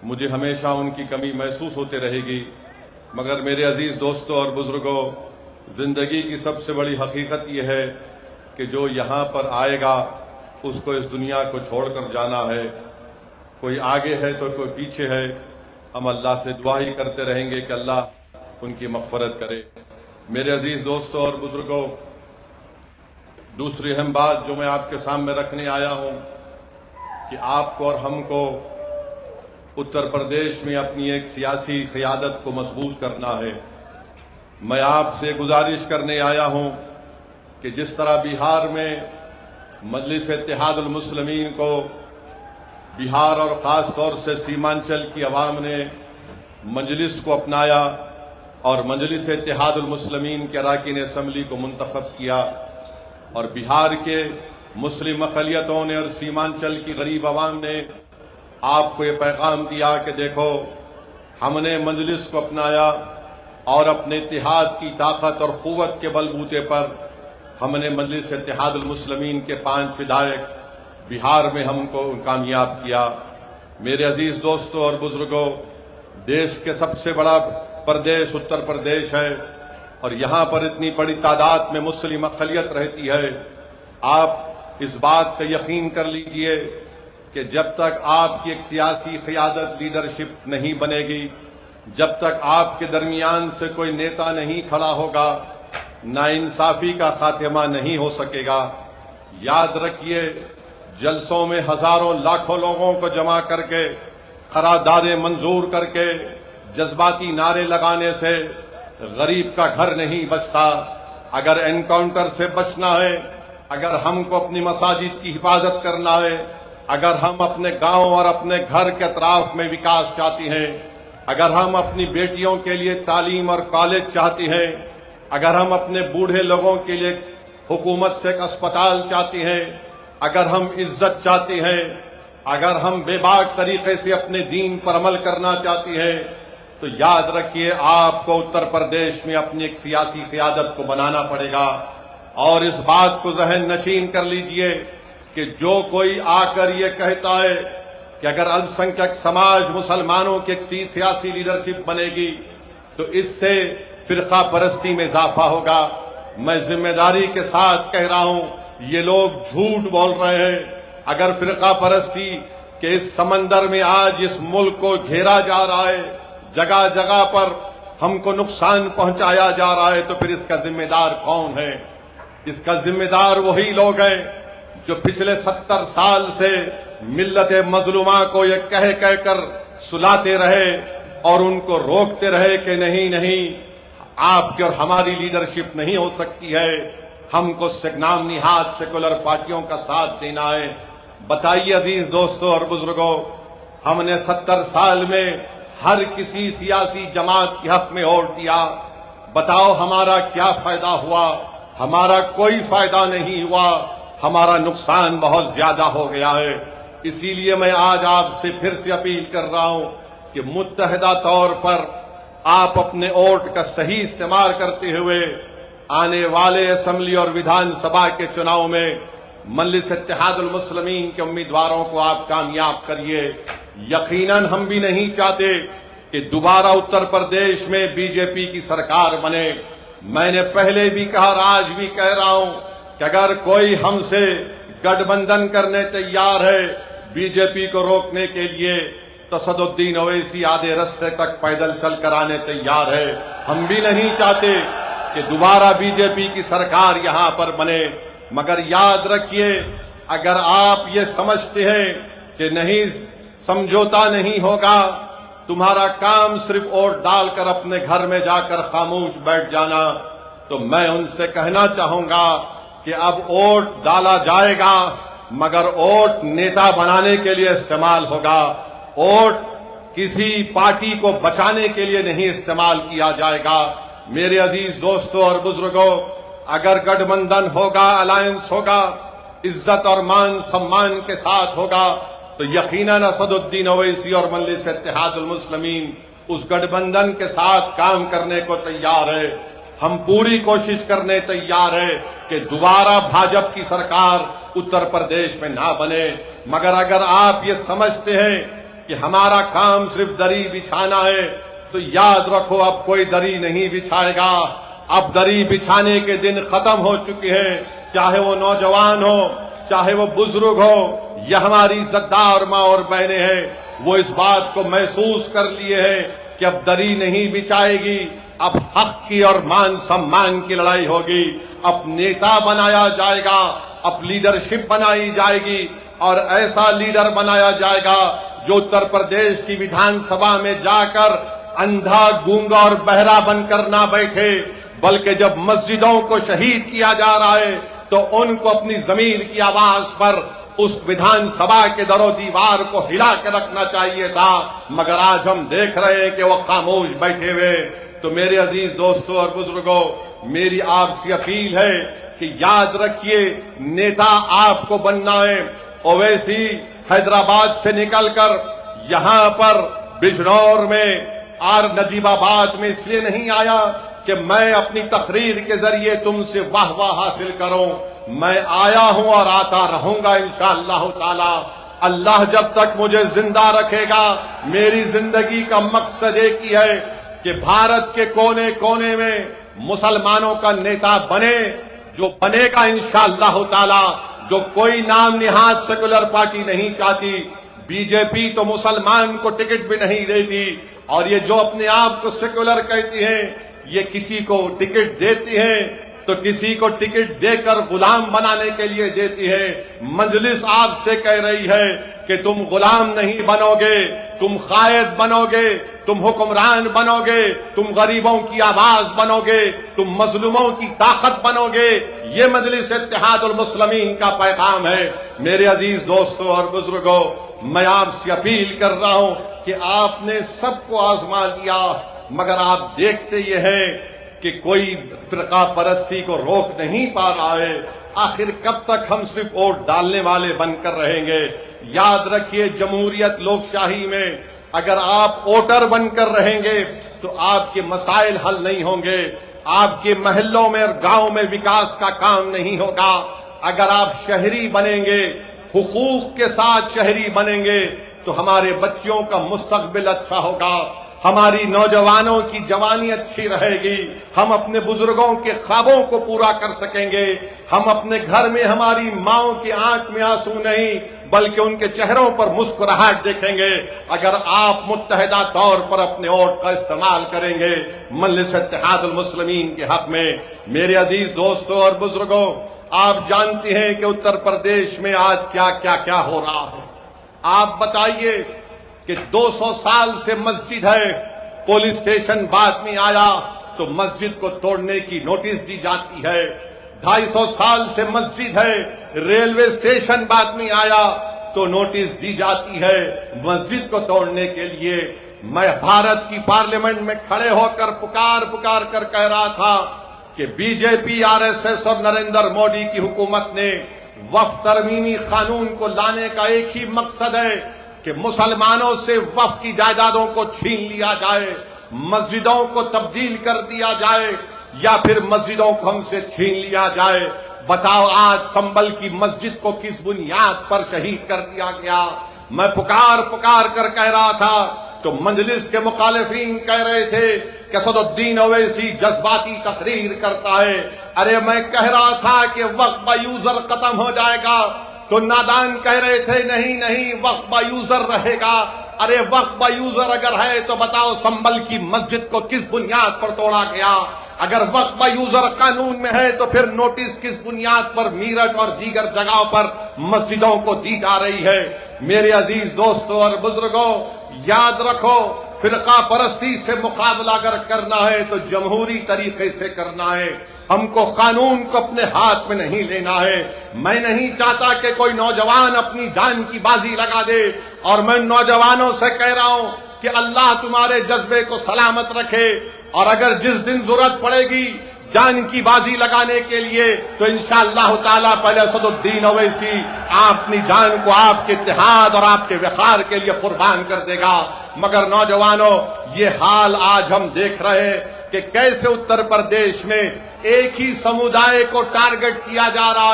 مجھے ہمیشہ ان کی کمی محسوس ہوتے رہے گی، مگر میرے عزیز دوستوں اور بزرگوں، زندگی کی سب سے بڑی حقیقت یہ ہے کہ جو یہاں پر آئے گا اس کو اس دنیا کو چھوڑ کر جانا ہے۔ کوئی آگے ہے تو کوئی پیچھے ہے، ہم اللہ سے دعا ہی کرتے رہیں گے کہ اللہ ان کی مغفرت کرے۔ میرے عزیز دوستوں اور بزرگوں، دوسری اہم بات جو میں آپ کے سامنے رکھنے آیا ہوں کہ آپ کو اور ہم کو اتر پردیش میں اپنی ایک سیاسی قیادت کو مضبوط کرنا ہے۔ میں آپ سے گزارش کرنے آیا ہوں کہ جس طرح بہار میں مجلس اتحاد المسلمین کو بہار اور خاص طور سے سیمانچل کی عوام نے مجلس کو اپنایا اور مجلس اتحاد المسلمین کے اراکین اسمبلی کو منتخب کیا، اور بہار کے مسلم اقلیتوں نے اور سیمانچل کی غریب عوام نے آپ کو یہ پیغام دیا کہ دیکھو، ہم نے مجلس کو اپنایا اور اپنے اتحاد کی طاقت اور قوت کے بل بوتے پر ہم نے مجلس اتحاد المسلمین کے 5 ودائق بہار میں ہم کو کامیاب کیا۔ میرے عزیز دوستوں اور بزرگوں، دیش کے سب سے بڑا پردیش اتر پردیش ہے اور یہاں پر اتنی بڑی تعداد میں مسلم اقلیت رہتی ہے۔ آپ اس بات کا یقین کر لیجئے کہ جب تک آپ کی ایک سیاسی قیادت لیڈرشپ نہیں بنے گی، جب تک آپ کے درمیان سے کوئی نیتا نہیں کھڑا ہوگا، ناانصافی کا خاتمہ نہیں ہو سکے گا۔ یاد رکھیے، جلسوں میں ہزاروں لاکھوں لوگوں کو جمع کر کے، قراردادیں منظور کر کے، جذباتی نعرے لگانے سے غریب کا گھر نہیں بچتا۔ اگر انکاؤنٹر سے بچنا ہے، اگر ہم کو اپنی مساجد کی حفاظت کرنا ہے، اگر ہم اپنے گاؤں اور اپنے گھر کے اطراف میں وکاس چاہتی ہیں، اگر ہم اپنی بیٹیوں کے لیے تعلیم اور کالج چاہتی ہیں، اگر ہم اپنے بوڑھے لوگوں کے لیے حکومت سے ایک اسپتال چاہتی ہیں، اگر ہم عزت چاہتی ہیں، اگر ہم بے باک طریقے سے اپنے دین پر عمل کرنا چاہتی ہیں، تو یاد رکھیے آپ کو اتر پردیش میں اپنی ایک سیاسی قیادت کو بنانا پڑے گا۔ اور اس بات کو ذہن نشین کر لیجئے کہ جو کوئی آ کر یہ کہتا ہے کہ اگر الپسنکھیک سماج مسلمانوں کی ایک سیاسی لیڈرشپ بنے گی تو اس سے فرقہ پرستی میں اضافہ ہوگا، میں ذمہ داری کے ساتھ کہہ رہا ہوں یہ لوگ جھوٹ بول رہے ہیں۔ اگر فرقہ پرستی کے اس سمندر میں آج اس ملک کو گھیرا جا رہا ہے، جگہ جگہ پر ہم کو نقصان پہنچایا جا رہا ہے، تو پھر اس کا ذمہ دار کون ہے؟ اس کا ذمہ دار وہی لوگ ہیں جو پچھلے 70 سال سے ملت مظلومہ کو یہ کہہ کر سلاتے رہے اور ان کو روکتے رہے کہ نہیں، آپ کی اور ہماری لیڈرشپ نہیں ہو سکتی ہے، ہم کو نام نہاد سیکولر پارٹیوں کا ساتھ دینا ہے۔ بتائیے عزیز دوستوں اور بزرگوں، ہم نے 70 سال میں ہر کسی سیاسی جماعت کے حق میں ووٹ دیا، بتاؤ ہمارا کیا فائدہ ہوا؟ ہمارا کوئی فائدہ نہیں ہوا، ہمارا نقصان بہت زیادہ ہو گیا ہے۔ اسی لیے میں آج آپ سے پھر سے اپیل کر رہا ہوں کہ متحدہ طور پر آپ اپنے ووٹ کا صحیح استعمال کرتے ہوئے آنے والے اسمبلی اور ویدھان سبھا کے چناؤ میں مجلس اتحاد المسلمین کے امیدواروں کو آپ کامیاب کریے۔ یقیناً ہم بھی نہیں چاہتے کہ دوبارہ اتر پردیش میں بی جے پی کی سرکار بنے۔ میں نے پہلے بھی کہا اور آج بھی کہہ رہا ہوں کہ اگر کوئی ہم سے گٹھ بندھن کرنے تیار ہے بی جے پی کو روکنے کے لیے، تو اسد الدین اویسی آدھے رستے تک پیدل چل کر آنے تیار ہے۔ ہم بھی نہیں چاہتے کہ دوبارہ بی جے پی کی سرکار یہاں پر بنے، مگر یاد رکھیے اگر آپ یہ سمجھتے ہیں کہ نہیں سمجھوتا نہیں ہوگا، تمہارا کام صرف ووٹ ڈال کر اپنے گھر میں جا کر خاموش بیٹھ جانا، تو میں ان سے کہنا چاہوں گا کہ اب ووٹ ڈالا جائے گا مگر ووٹ نیتا بنانے کے لیے استعمال ہوگا، ووٹ کسی پارٹی کو بچانے کے لیے نہیں استعمال کیا جائے گا۔ میرے عزیز دوستوں اور بزرگوں، اگر گٹھ بندھن ہوگا، الائنس ہوگا، عزت اور مان سمان کے ساتھ ہوگا، تو یقیناً اسد الدین اویسی اور مجلس اتحاد المسلمین اس گٹھ بندھن کے ساتھ کام کرنے کو تیار ہے۔ ہم پوری کوشش کرنے تیار ہے کہ دوبارہ بھاجپ کی سرکار اتر پردیش میں نہ بنے، مگر اگر آپ یہ سمجھتے ہیں کہ ہمارا کام صرف دری بچھانا ہے، تو یاد رکھو اب کوئی دری نہیں بچھائے گا۔ اب دری بچھانے کے دن ختم ہو چکے ہیں، چاہے وہ نوجوان ہو، چاہے وہ بزرگ ہو، یا ہماری عزتدار ماں اور بہنیں ہیں، وہ اس بات کو محسوس کر لیے ہیں کہ اب دری نہیں بچھائے گی، اب حق کی اور مان سمان کی لڑائی ہوگی۔ اب نیتا بنایا جائے گا، اب لیڈرشپ بنائی جائے گی، اور ایسا لیڈر بنایا جائے گا جو اتر پردیش کی ویدھان سبھا میں جا کر اندھا، گونگا اور بہرا بن کر نہ بیٹھے، بلکہ جب مسجدوں کو شہید کیا جا رہا ہے تو ان کو اپنی ضمیر کی آواز پر اس ویدھان سبھا کے در و دیوار کو ہلا کے رکھنا چاہیے تھا، مگر آج ہم دیکھ رہے ہیں کہ وہ خاموش بیٹھے ہوئے۔ تو میرے عزیز دوستوں اور بزرگوں، میری آپ سے اپیل ہے کہ یاد رکھیے نیتا آپ کو بننا ہے۔ اویسی حیدرآباد سے نکل کر یہاں پر بجنور میں اور نجیب آباد میں اس لیے نہیں آیا کہ میں اپنی تقریر کے ذریعے تم سے واہ واہ حاصل کروں، میں آیا ہوں اور آتا رہوں گا انشاءاللہ تعالی۔ اللہ جب تک مجھے زندہ رکھے گا، میری زندگی کا مقصد ایک ہی ہے کہ بھارت کے کونے کونے میں مسلمانوں کا نیتا بنے، جو بنے گا انشاءاللہ تعالی، جو کوئی نام نہاد سیکولر پارٹی نہیں چاہتی۔ بی جے پی تو مسلمان کو ٹکٹ بھی نہیں دیتی، اور یہ جو اپنے آپ کو سیکولر کہتی ہیں، یہ کسی کو ٹکٹ دیتی ہیں تو کسی کو ٹکٹ دے کر غلام بنانے کے لیے دیتی ہے۔ مجلس آپ سے کہہ رہی ہے کہ تم غلام نہیں بنو گے، تم قائد بنو گے، تم حکمران بنو گے، تم غریبوں کی آواز بنو گے، تم مظلوموں کی طاقت بنو گے۔ یہ مجلس اتحاد المسلمین کا پیغام ہے۔ میرے عزیز دوستوں اور بزرگوں، میں آپ سے اپیل کر رہا ہوں کہ آپ نے سب کو آزما لیا، مگر آپ دیکھتے یہ ہیں کہ کوئی فرقہ پرستی کو روک نہیں پا رہا ہے۔ آخر کب تک ہم صرف ووٹ ڈالنے والے بن کر رہیں گے؟ یاد رکھیے، جمہوریت لوک شاہی میں اگر آپ ووٹر بن کر رہیں گے تو آپ کے مسائل حل نہیں ہوں گے، آپ کے محلوں میں اور گاؤں میں وکاس کا کام نہیں ہوگا۔ اگر آپ شہری بنیں گے، حقوق کے ساتھ شہری بنیں گے، تو ہمارے بچوں کا مستقبل اچھا ہوگا، ہماری نوجوانوں کی جوانی اچھی رہے گی، ہم اپنے بزرگوں کے خوابوں کو پورا کر سکیں گے، ہم اپنے گھر میں ہماری ماؤں کی آنکھ میں آنسو نہیں بلکہ ان کے چہروں پر مسکراہٹ دیکھیں گے اگر آپ متحدہ طور پر اپنے ووٹ کا استعمال کریں گے مجلس اتحاد المسلمین کے حق میں۔ میرے عزیز دوستوں اور بزرگوں، آپ جانتے ہیں کہ اتر پردیش میں آج کیا کیا کیا ہو رہا ہے۔ آپ بتائیے کہ 200 سال سے مسجد ہے، پولیس اسٹیشن بعد میں آیا تو مسجد کو توڑنے کی نوٹس دی جاتی ہے۔ 250 سال سے مسجد ہے، ریلوے اسٹیشن بعد میں آیا تو نوٹس دی جاتی ہے مسجد کو توڑنے کے لیے۔ میں بھارت کی پارلیمنٹ میں کھڑے ہو کر پکار کر کہہ رہا تھا کہ بی جے پی، آر ایس ایس اور نریندر مودی کی حکومت نے وقف ترمیمی قانون کو لانے کا ایک ہی مقصد ہے کہ مسلمانوں سے وقف کی جائیدادوں کو چھین لیا جائے، مسجدوں کو تبدیل کر دیا جائے، یا پھر مسجدوں کو ہم سے چھین لیا جائے۔ بتاؤ آج سنبل کی مسجد کو کس بنیاد پر شہید کر دیا گیا؟ میں پکار کر کہہ رہا تھا تو مجلس کے مخالفین کہہ رہے تھے کہ اسد الدین اویسی جذباتی تقریر کرتا ہے۔ ارے میں کہہ رہا تھا کہ وقف با یوزر ختم ہو جائے گا تو نادان کہہ رہے تھے نہیں وقف با یوزر رہے گا۔ ارے وقف با یوزر اگر ہے تو بتاؤ سنبل کی مسجد کو کس بنیاد پر توڑا گیا؟ اگر وقف با یوزر قانون میں ہے تو پھر نوٹس کس بنیاد پر میرٹھ اور دیگر جگہوں پر مسجدوں کو دی جا رہی ہے؟ میرے عزیز دوستوں اور بزرگوں، یاد رکھو، فرقہ پرستی سے مقابلہ اگر کرنا ہے تو جمہوری طریقے سے کرنا ہے۔ ہم کو قانون کو اپنے ہاتھ میں نہیں لینا ہے۔ میں نہیں چاہتا کہ کوئی نوجوان اپنی جان کی بازی لگا دے، اور میں نوجوانوں سے کہہ رہا ہوں کہ اللہ تمہارے جذبے کو سلامت رکھے، اور اگر جس دن ضرورت پڑے گی جان کی بازی لگانے کے لیے تو انشاءاللہ تعالیٰ پہلے اسد الدین اویسی اپنی جان کو آپ کے اتحاد اور آپ کے وقار کے لیے قربان کر دے گا۔ مگر نوجوانوں، یہ حال آج ہم دیکھ رہے ہیں کہ کیسے اتر پردیش میں ایک ہی سمودائے کو ٹارگٹ کیا جا رہا ہے۔